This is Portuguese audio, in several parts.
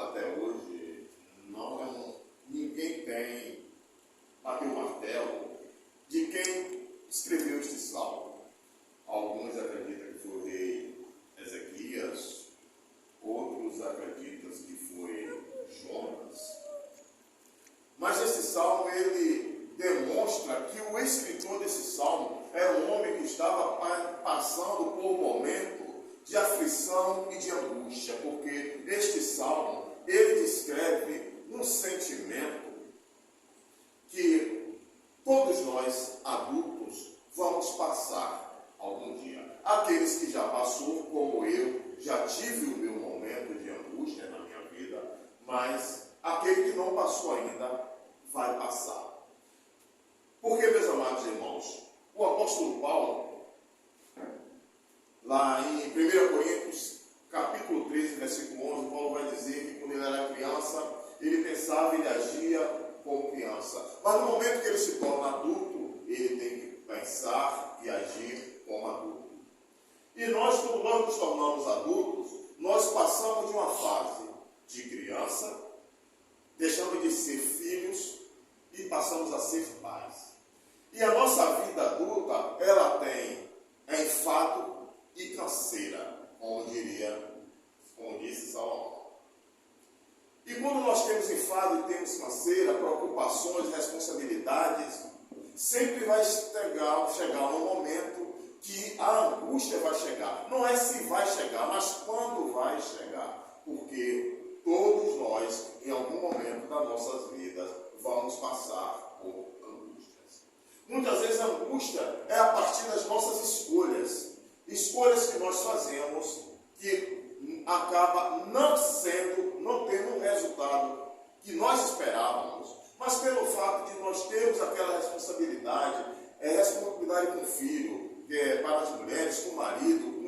até hoje, ninguém tem bateu o martelo de quem escreveu este salmo. Alguns acreditam que foi o rei Ezequias, outros acreditam que foi Jonas. Mas esse salmo, ele demonstra que o escritor desse salmo era um homem que estava passando por um momento de aflição e de angústia, porque este salmo, ele descreve um sentimento que todos nós, adultos, vamos passar algum dia. Aqueles que já passou, como eu, já tive o meu momento de angústia na minha vida, mas aquele que não passou ainda vai passar. Porque, meus amados irmãos, o apóstolo Paulo, lá em 1 Coríntios, capítulo 13, versículo 11, Paulo vai dizer que quando ele era criança, ele pensava e agia como criança. Mas no momento que ele se torna adulto, ele tem que pensar e agir como adulto. E nós, quando nós nos tornamos adultos, nós passamos de uma fase de criança, deixando de ser filhos e passamos a ser pais. E a nossa vida adulta, ela tem enfado e canseira, como disse Salomão. E quando nós temos enfado e temos canseira, preocupações, responsabilidades, sempre vai chegar um momento que a angústia vai chegar. Não é se vai chegar, mas quando vai chegar. Porque todos nós, em algum momento das nossas vidas, vamos passar por angústias. Muitas vezes a angústia é a partir das nossas escolhas. Escolhas que nós fazemos que acaba não tendo um resultado que nós esperávamos, mas pelo fato de nós termos aquela responsabilidade com o filho, para as mulheres, com o marido,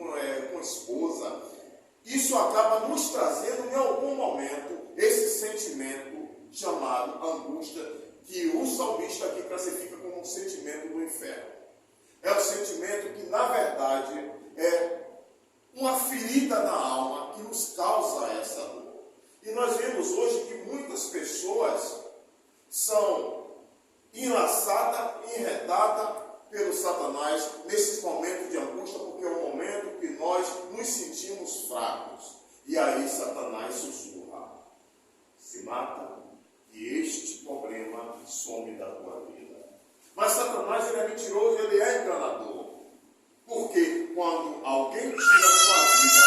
com a esposa, isso acaba nos trazendo em algum momento esse sentimento chamado angústia, que o salmista aqui classifica como um sentimento do inferno. É um sentimento que, na verdade, é uma ferida na alma que nos causa essa dor. E nós vemos hoje que muitas pessoas são enlaçadas, enredadas pelo Satanás nesses momentos de angústia, porque é o momento que nós nos sentimos fracos. E aí Satanás sussurra: se mata e este problema some da tua vida. Mas Satanás, ele é mentiroso, ele é enganador. Porque quando alguém tira a sua vida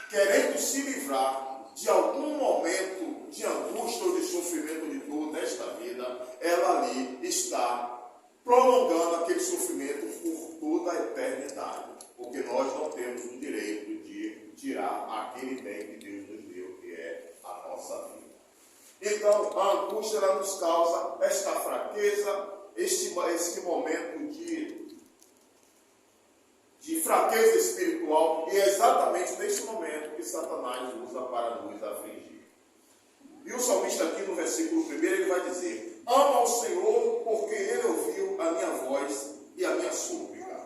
querendo se livrar de algum momento de angústia ou de sofrimento de dor desta vida, ela ali está prolongando aquele sofrimento por toda a eternidade. Porque nós não temos o direito de tirar aquele bem que Deus nos deu, que é a nossa vida. Então, a angústia, ela nos causa esta fraqueza, este momento de fraqueza espiritual, e é exatamente neste momento que Satanás usa para nos afligir. E o salmista aqui no versículo 1, ele vai dizer: ama ao Senhor, porque ele ouviu a minha voz e a minha súplica.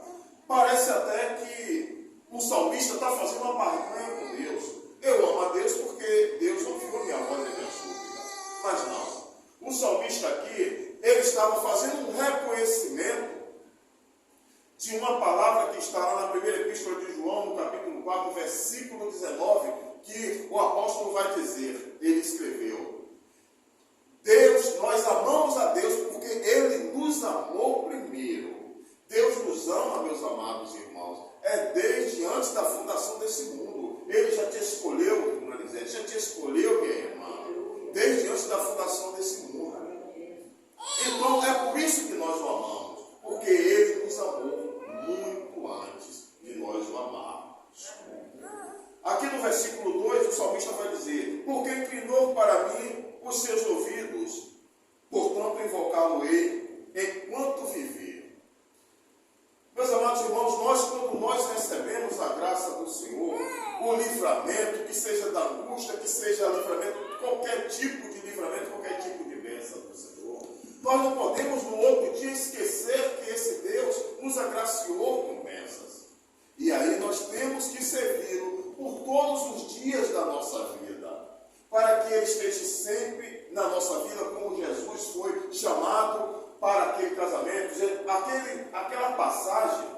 Parece até que o salmista está fazendo uma barganha com Deus. Eu amo a Deus porque Deus ouviu a minha voz e a minha súplica. Mas não. O salmista aqui, ele estava fazendo um reconhecimento de uma palavra que está lá na primeira epístola de João, no capítulo 4, versículo 19, que o apóstolo vai dizer, ele escreveu: Deus, nós amamos a Deus porque Ele nos amou primeiro. Deus nos ama, meus amados irmãos, desde antes da fundação desse mundo. Ele já te escolheu, ele já te escolheu, minha irmã, desde antes da fundação desse mundo. Então é por isso que nós o amamos, porque Ele nos amou muito antes de nós o amarmos. Aqui no versículo 2, o salmista vai dizer: porque inclinou para mim os seus ouvidos, portanto invocá-lo-ei enquanto viver. Meus amados irmãos, quando nós recebemos a graça do Senhor, o livramento, que seja da angústia, que seja livramento, qualquer tipo de livramento, qualquer tipo de bênção do Senhor, nós não podemos no outro dia esquecer que esse Deus nos agraciou com bênçãos. E aí nós temos que servi-lo por todos os dias da nossa vida, para que ele esteja sempre na nossa vida, como Jesus foi chamado para aquele casamento. Aquela passagem,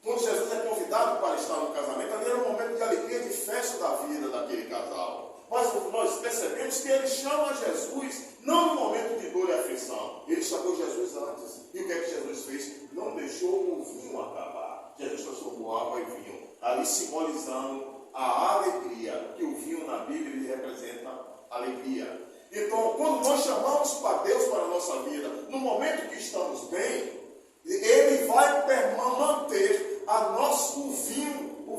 quando Jesus é convidado para estar no casamento, ali era um momento de alegria, de festa da vida daquele casal. Mas nós percebemos que ele chama Jesus não no momento de dor e aflição. Ele chamou Jesus antes. E o que é que Jesus fez? Não deixou o vinho acabar. Jesus transformou água em vinho, ali simbolizando a alegria, que o vinho na Bíblia ele representa alegria. Então, quando nós chamamos para Deus para a nossa vida, no momento que estamos bem, Ele vai manter o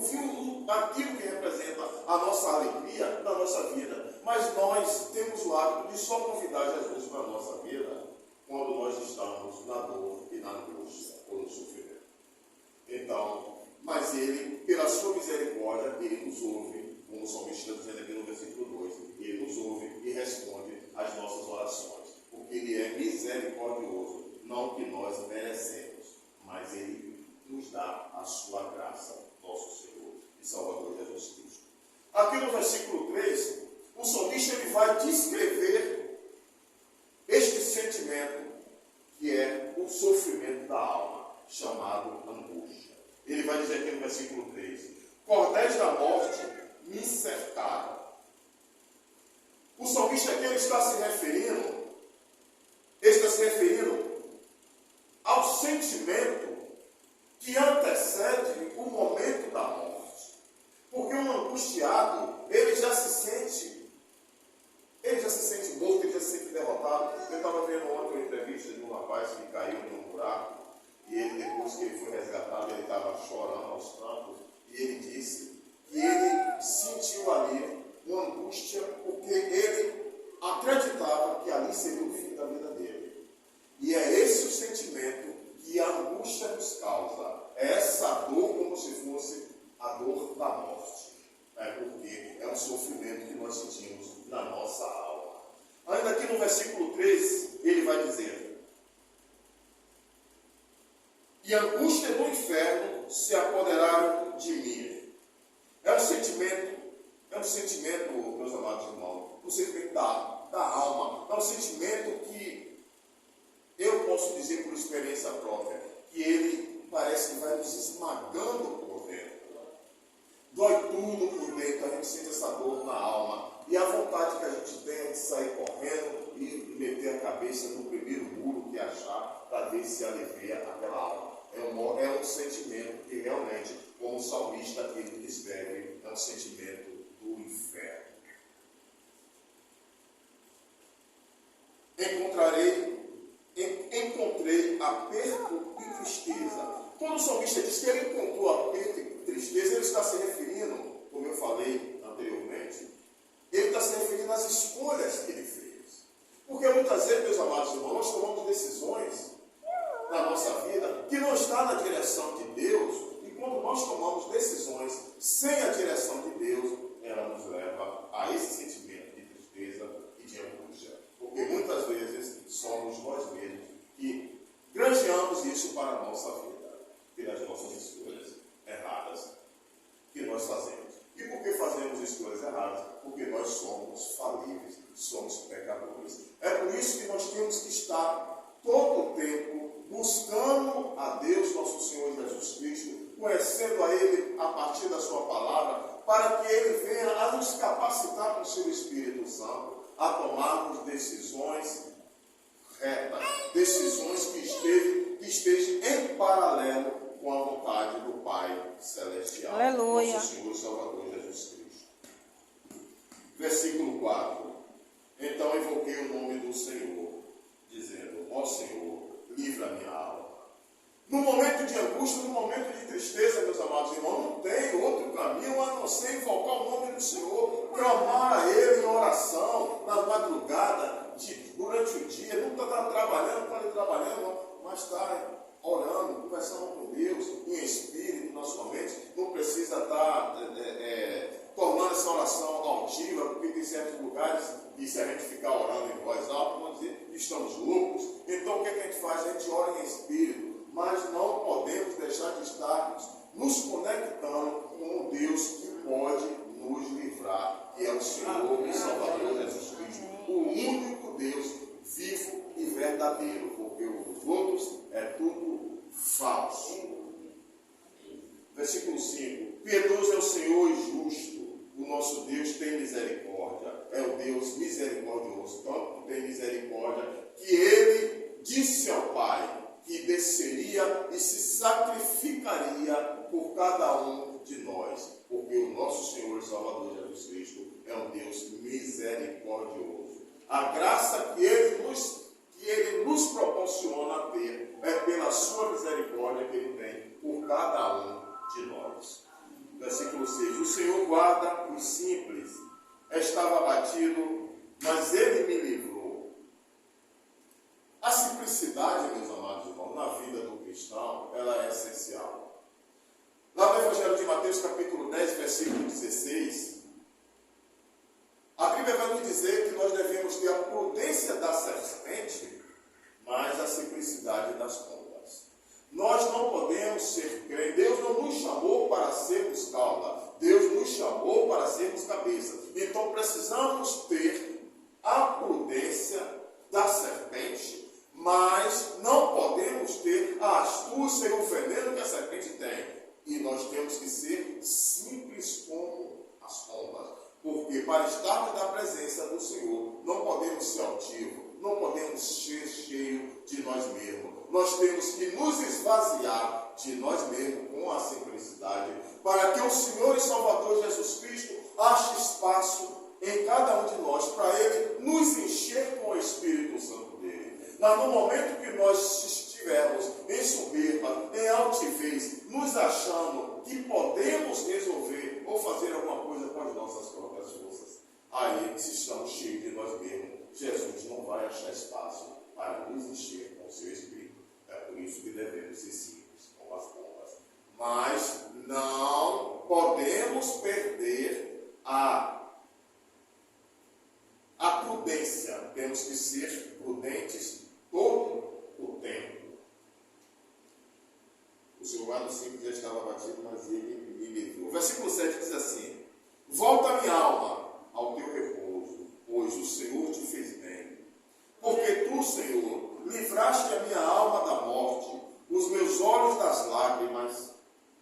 vinho, aquilo que representa a nossa alegria na nossa vida. Mas nós temos o hábito de só convidar Jesus para a nossa vida quando nós estamos na dor e na angústia ou no sofrimento. Então, mas Ele, pela sua misericórdia, Ele nos ouve, como o salmista está dizendo aqui no versículo 2, Ele nos ouve e responde às nossas orações, porque Ele é misericordioso, não que nós merecemos, mas Ele nos dá a sua graça, nosso Senhor e Salvador Jesus Cristo. Aqui no versículo 3, o salmista ele vai descrever este sentimento que é o sofrimento da alma, chamado angústia. Ele vai dizer aqui no versículo 3, cordéis da morte me cercaram. O salmista aqui ele está se referindo ao sentimento que antecede o momento da morte. Porque um angustiado, ele já se sente morto, ele já se sente derrotado. Eu estava vendo ontem uma entrevista de um rapaz que caiu num buraco, e ele, depois que ele foi resgatado, ele estava chorando aos prantos, e ele disse que ele sentiu ali uma angústia, porque ele acreditava que ali seria o fim da vida dele. E é esse o sentimento que a angústia nos causa. É essa dor como se fosse a dor da morte. Porque é um sofrimento que nós sentimos na nossa alma. Ainda aqui no versículo 3, ele vai dizer: e a angústia do inferno se apoderaram de mim. É um sentimento, meus amados irmãos, um sentimento da alma. É um sentimento que eu posso dizer por experiência própria, que ele parece que vai nos esmagando por dentro. Dói tudo por dentro, a gente sente essa dor na alma. E a vontade que a gente tem é de sair correndo e meter a cabeça no primeiro muro que achar, para ver se alivia aquela alma. É um sentimento que realmente, como o salmista ele descreve, é um sentimento do inferno. Encontrei aperto e tristeza. Quando o salmista diz que ele encontrou aperto e tristeza, ele está se referindo, como eu falei anteriormente, ele está se referindo às escolhas que ele fez. Porque muitas vezes, meus amados irmãos, nós tomamos decisões na nossa vida que não está na direção de Deus, e quando nós tomamos decisões sem a direção de Deus, ela nos leva a esse sentimento de tristeza e de angústia. Porque muitas vezes somos nós mesmos que granjeamos isso para a nossa vida, pelas nossas escolhas erradas que nós fazemos. E por que fazemos escolhas erradas? Porque nós somos falíveis, somos pecadores. É por isso que nós temos que estar todo o tempo buscando a Deus, nosso Senhor Jesus Cristo, conhecendo a Ele a partir da sua palavra, para que Ele venha a nos capacitar com o seu Espírito Santo a tomarmos decisões retas, decisões que estejam em paralelo com a vontade do Pai Celestial, Aleluia. nosso Senhor e Salvador Jesus Cristo. Versículo 4. Então invoquei o nome do Senhor, dizendo: ó Senhor, livra a minha alma. No momento de angústia, no momento de tristeza, meus amados irmãos, não tem outro caminho a não ser invocar o nome do Senhor, clamar a Ele em oração, na madrugada, durante o dia. Não está trabalhando, mas está orando, conversando com Deus, em espírito, na sua mente. Não precisa estar tornando essa oração altiva, porque tem certos lugares que, se a gente ficar orando em voz alta, vamos dizer que estamos loucos. Então o que a gente faz? A gente ora em espírito, mas não podemos deixar de estarmos nos conectando com o Deus que pode nos livrar, que é o Senhor é tudo falso. Versículo 5. Piedoso é o Senhor e justo, o nosso Deus tem misericórdia, é o Deus misericordioso, tanto tem misericórdia que ele disse ao Pai que desceria e se sacrificaria por cada um de nós, porque o nosso Senhor e Salvador Jesus Cristo é um Deus misericordioso. A graça que ele nos proporciona ter é pela sua misericórdia que ele tem por cada um de nós. Versículo 6. O Senhor guarda os simples. Estava abatido, mas ele me livrou. A simplicidade, meus amados irmãos, na vida do cristão, ela é essencial. Lá no Evangelho de Mateus, capítulo 10, versículo 16, a Bíblia vai nos dizer que nós devemos ter a prudência da serpente, mas a simplicidade das pombas. Nós não podemos ser crentes. Deus não nos chamou para sermos cauda. Deus nos chamou para sermos cabeça. Então precisamos ter a prudência da serpente, mas não podemos ter a astúcia e o veneno que a serpente tem. E nós temos que ser simples como as pombas. Porque para estarmos na presença do Senhor, não podemos ser altivos, não podemos ser cheios de nós mesmos. Nós temos que nos esvaziar de nós mesmos com a simplicidade, para que o Senhor e Salvador Jesus Cristo ache espaço em cada um de nós, para Ele nos encher com o Espírito Santo dele. Mas no momento que nós estivermos em soberba, em altivez, nos achando que podemos resolver ou fazer alguma coisa com as nossas próprias forças, aí, se estamos cheios de nós mesmos, Jesus não vai achar espaço para nos encher com o seu Espírito. É por isso que devemos ser simples como as pombas. Mas não podemos perder a prudência. Temos que ser prudentes todo o tempo. O Senhor lá no 5 já estava batido, mas ele me livrou. O versículo 7 diz assim: volta minha alma ao teu repouso, pois o Senhor te fez bem. Porque tu, Senhor, livraste a minha alma da morte, os meus olhos das lágrimas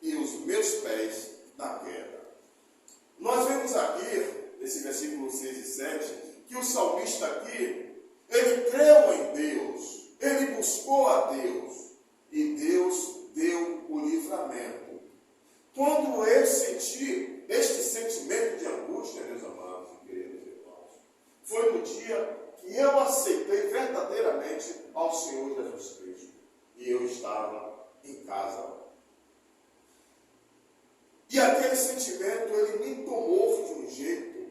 e os meus pés da queda. Nós vemos aqui, nesse versículo 6 e 7, que o salmista aqui, ele creu em Deus, ele buscou a Deus, e Deus deu o livramento. Quando eu senti este sentimento de angústia, meus amados e queridos irmãos, foi no dia que eu aceitei verdadeiramente ao Senhor Jesus Cristo. E eu estava em casa. E aquele sentimento, ele me tomou de um jeito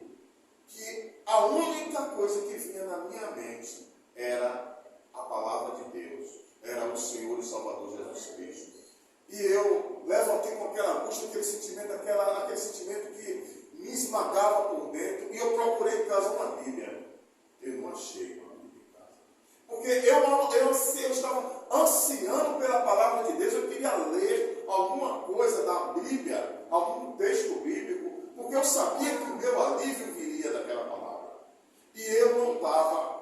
que a única coisa que vinha na minha mente era a palavra de Deus. Era o Senhor e Salvador Jesus Cristo. E eu levantei com aquela angústia, aquele sentimento que me esmagava por dentro. E eu procurei em casa uma Bíblia. Eu não achei uma Bíblia em casa. Porque eu estava ansiando pela palavra de Deus. Eu queria ler alguma coisa da Bíblia, algum texto bíblico, porque eu sabia que o meu alívio viria daquela palavra. E eu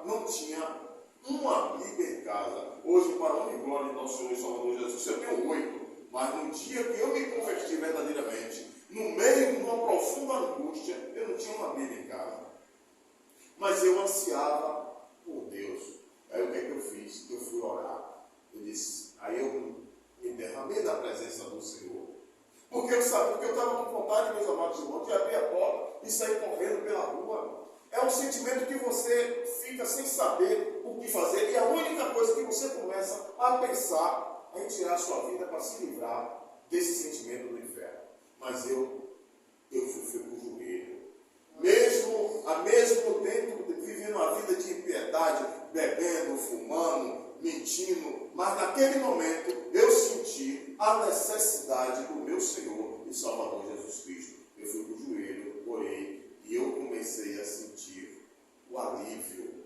não tinha uma Bíblia em casa. Hoje, para a honra e glória do nosso Senhor e Salvador Jesus, eu tenho 8. Mas no dia que eu me converti verdadeiramente, no meio de uma profunda angústia, eu não tinha uma Bíblia em casa. Mas eu ansiava por Deus. Aí o que é que eu fiz? Eu fui orar. Aí eu me derramei na presença do Senhor. Porque eu sabia que eu estava com vontade, meus amados irmãos, de abrir a porta e sair correndo pela rua. É um sentimento que você fica sem saber o que fazer. E a única coisa que você começa a pensar em tirar a sua vida para se livrar desse sentimento do inferno. Mas eu fui para o joelho. Mesmo dentro, vivendo uma vida de impiedade, bebendo, fumando, mentindo, mas naquele momento eu senti a necessidade do meu Senhor e Salvador Jesus Cristo. Eu fui para o joelho, orei, e eu comecei a sentir o alívio.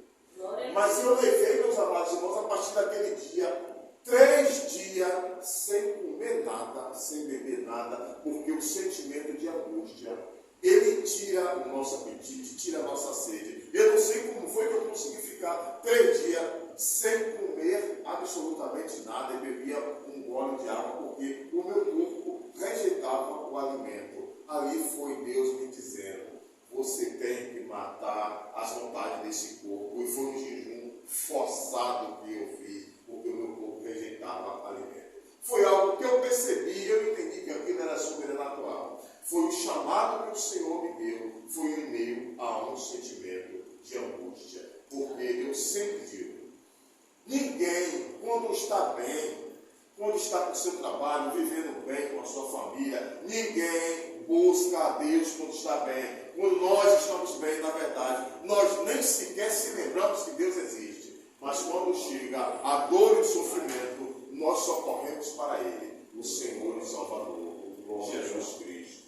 Mas eu levei, meus amados irmãos, a partir daquele dia, 3 dias sem comer nada, sem beber nada, porque o sentimento de angústia, ele tira o nosso apetite, tira a nossa sede. Eu não sei como foi que eu consegui ficar 3 dias sem comer absolutamente nada, e bebia um gole de água, porque o meu corpo rejeitava o alimento. Ali foi Deus me dizendo: você tem que matar as vontades desse corpo. E foi um jejum forçado que eu fiz, porque o meu corpo rejeitava alimento. Foi algo que eu percebi, eu entendi que aquilo era sobrenatural. Foi o chamado que o Senhor me deu, foi em meio a um sentimento de angústia. Porque eu sempre digo, ninguém, quando está bem, quando está com o seu trabalho, vivendo bem com a sua família, ninguém busca a Deus quando está bem. Quando nós estamos bem, na verdade, nós nem sequer se lembramos que Deus existe. Mas quando chega a dor e o sofrimento, nós socorremos para Ele, o Senhor e Salvador, Jesus Cristo.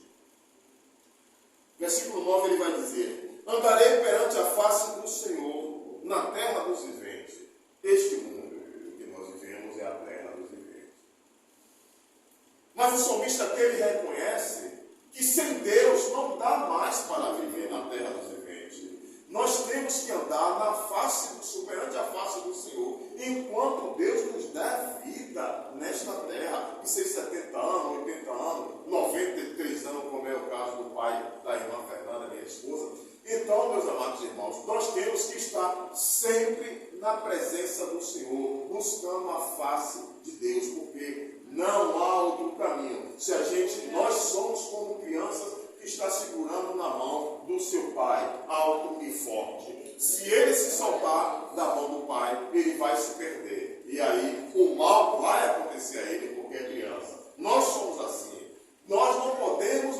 Versículo 9 ele vai dizer: andarei perante a face do Senhor na terra dos viventes. Este mundo que nós vivemos é a terra dos viventes. Mas o salmista aqui ele reconhece que sem Deus não dá mais para viver na terra dos viventes. Nós temos que andar na face do Senhor, perante a face do Senhor, enquanto Deus nos dá vida nesta terra, que seja 70 anos, 80 anos, 93 anos, como é o caso do pai da irmã Fernanda, minha esposa. Então, meus amados irmãos, nós temos que estar sempre na presença do Senhor, buscando a face de Deus, porque não há outro caminho. Nós somos como crianças que está segurando na mão do seu pai, alto e forte. Se ele se soltar da mão do pai, ele vai se perder. E aí o mal vai acontecer a ele, porque é criança. Nós somos assim. Nós não podemos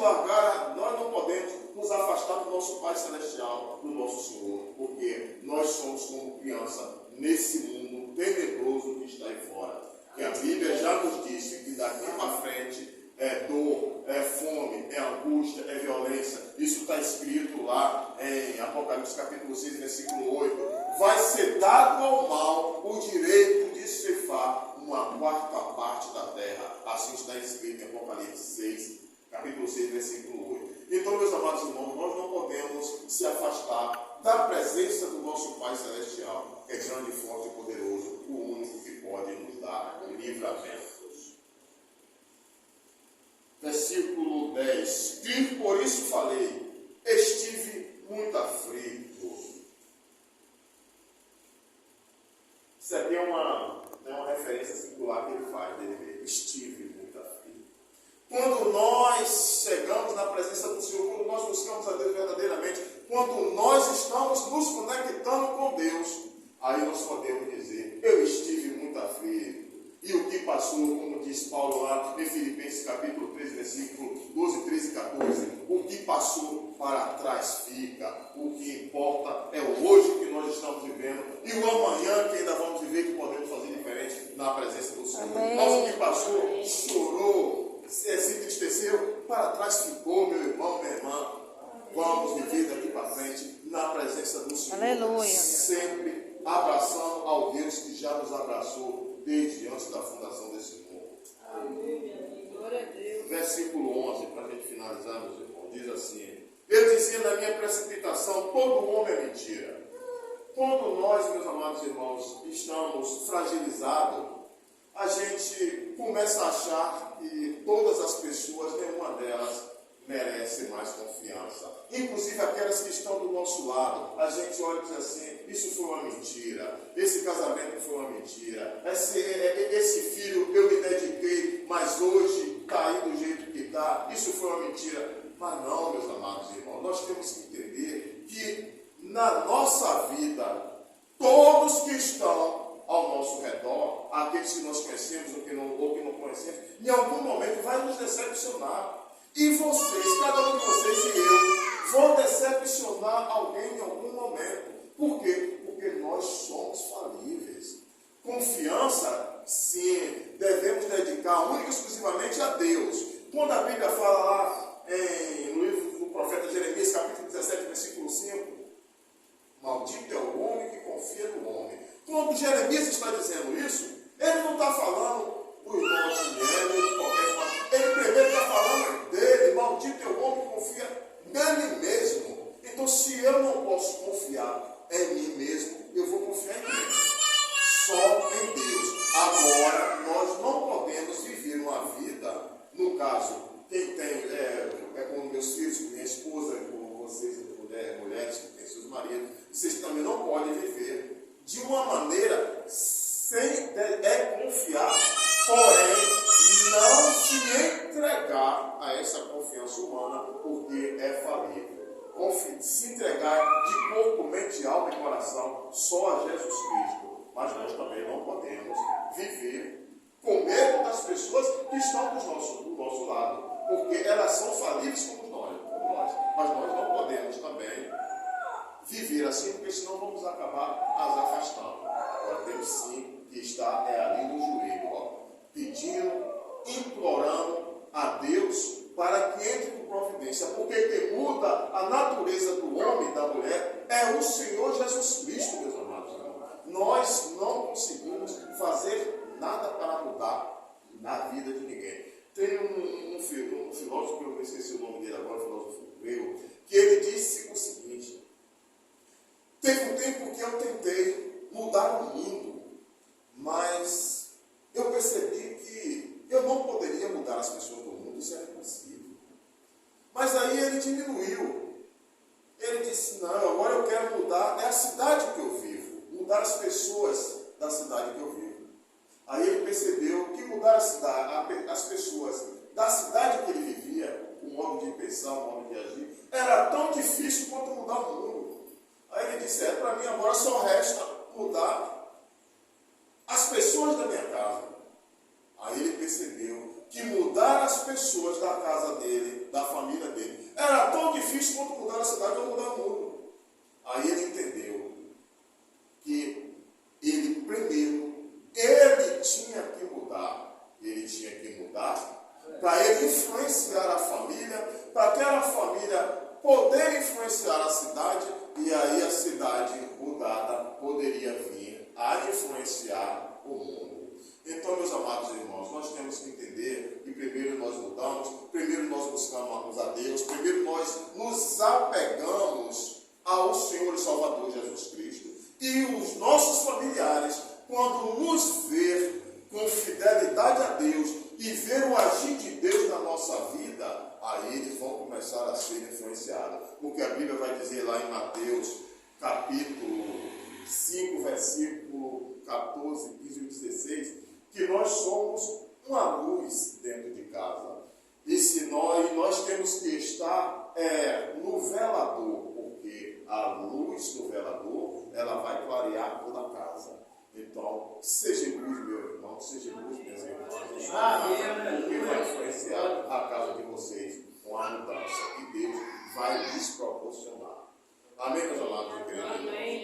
nos afastar do nosso Pai Celestial, do nosso Senhor, porque nós somos como criança nesse mundo tenebroso que está aí fora. Que a Bíblia já nos disse que daqui para frente é dor, é fome, é angústia, é violência. Isso está escrito lá em Apocalipse capítulo 6, versículo 8. Vai ser dado ao mal o direito de ceifar uma quarta parte da terra. Assim está escrito em Apocalipse 6, capítulo 6, versículo 8. Então, meus amados irmãos, nós não podemos se afastar da presença do nosso Pai Celestial, que é grande, forte e poderoso, o único que pode nos dar livramentos. Versículo 10. E por isso falei, estive muito aflito. Isso aqui é uma referência singular que ele faz, estive muito aflito. Quando nós chegamos na presença do Senhor, quando nós buscamos a Deus verdadeiramente, quando nós estamos nos conectando com Deus, aí nós podemos dizer, eu estive muito aflito. E o que passou, como diz Paulo lá em Filipenses capítulo 13, versículo 12, 13 e 14, o que passou para trás fica. O que importa é o hoje que nós estamos vivendo e o amanhã que ainda vamos viver, que podemos fazer diferente na presença do Senhor. Mas o que passou, chorou, se entristeceu, para trás ficou, meu irmão, minha irmã. Vamos viver daqui para frente na presença do Senhor. Aleluia. Sempre abraçando ao Deus que já nos abraçou desde antes da fundação desse mundo. Amém. Glória a Deus. Versículo 11, para a gente finalizar, meus irmãos, diz assim: eu dizia na minha precipitação, todo homem é mentira. Quando nós, meus amados irmãos, estamos fragilizados, a gente começa a achar que todas as pessoas, nenhuma delas merece mais confiança. Inclusive aquelas que estão do nosso lado. A gente olha e diz assim, isso foi uma mentira. Esse casamento foi uma mentira. Esse filho eu me dediquei, mas hoje está aí do jeito que está. Isso foi uma mentira. Mas não, meus amados irmãos, nós temos que entender que na nossa vida, todos que estão ao nosso redor, aqueles que nós conhecemos ou que não conhecemos, em algum momento vai nos decepcionar. E vocês, cada um de vocês e eu, vão decepcionar alguém em algum momento. Por quê? Porque nós somos falíveis. Confiança, sim, devemos dedicar única e exclusivamente a Deus. Quando a Bíblia fala lá no livro do profeta Jeremias, capítulo 17, versículo 5, maldito é o homem que confia no homem. Quando Jeremias está dizendo isso, ele não está falando do irmão dinheiro, de qualquer forma. Ele primeiro está falando dele, maldito é o homem que confia nele mesmo. Então, se eu não posso confiar em mim mesmo, eu vou confiar em quem? se entregar de corpo, mente, alma e coração só a Jesus Cristo. Mas nós também não podemos viver com medo das pessoas que estão do nosso lado, porque elas são falíveis como nós. Mas nós não podemos também viver assim, porque senão vamos acabar as afastando. Agora temos sim que estar ali no joelho, pedindo, implorando a Deus para que entre com providência, porque quem muda a natureza do homem e da mulher é o Senhor Jesus Cristo, meus amados irmãos. Nós não conseguimos fazer nada para mudar na vida de ninguém. Tem um filósofo, que eu não esqueci o nome dele agora, um filósofo grego, que ele disse o seguinte: teve um tempo que eu tentei mudar o mundo, mas eu percebi que eu não poderia mudar as pessoas do mundo, isso era impossível. Mas aí ele diminuiu. Ele disse: não, agora eu quero mudar, é a cidade que eu vivo, mudar as pessoas da cidade que eu vivo. Aí ele percebeu que mudar as pessoas da cidade que ele vivia, o modo de pensar, o modo de agir, era tão difícil quanto mudar o mundo. Aí ele disse: para mim agora só resta mudar as pessoas da minha casa. Aí ele percebeu que mudar as pessoas da casa dele, da família dele, era tão difícil quanto mudar a cidade ou mudar o mundo. Aí ele entendeu que ele primeiro, ele tinha que mudar para ele influenciar a família, para aquela família poder influenciar a cidade, e aí a cidade mudada poderia vir a influenciar o mundo. Então, meus amados irmãos, nós temos que entender que primeiro nós mudamos, primeiro nós buscamos a Deus, primeiro nós nos apegamos ao Senhor e Salvador Jesus Cristo, e os nossos familiares, quando nos ver com fidelidade a Deus e ver o agir de Deus na nossa vida, aí eles vão começar a ser influenciados. Porque a Bíblia vai dizer lá em Mateus, capítulo 5, versículo 14, 15 e 16, que nós somos uma luz dentro de casa. E se nós temos que estar no velador, porque a luz do velador, ela vai clarear toda a casa. Então, seja luz, meu irmão, seja luz, minhas irmãs, porque vai influenciar a casa de vocês com a mudança que Deus vai lhes proporcionar. Amém, meus amados? Amém.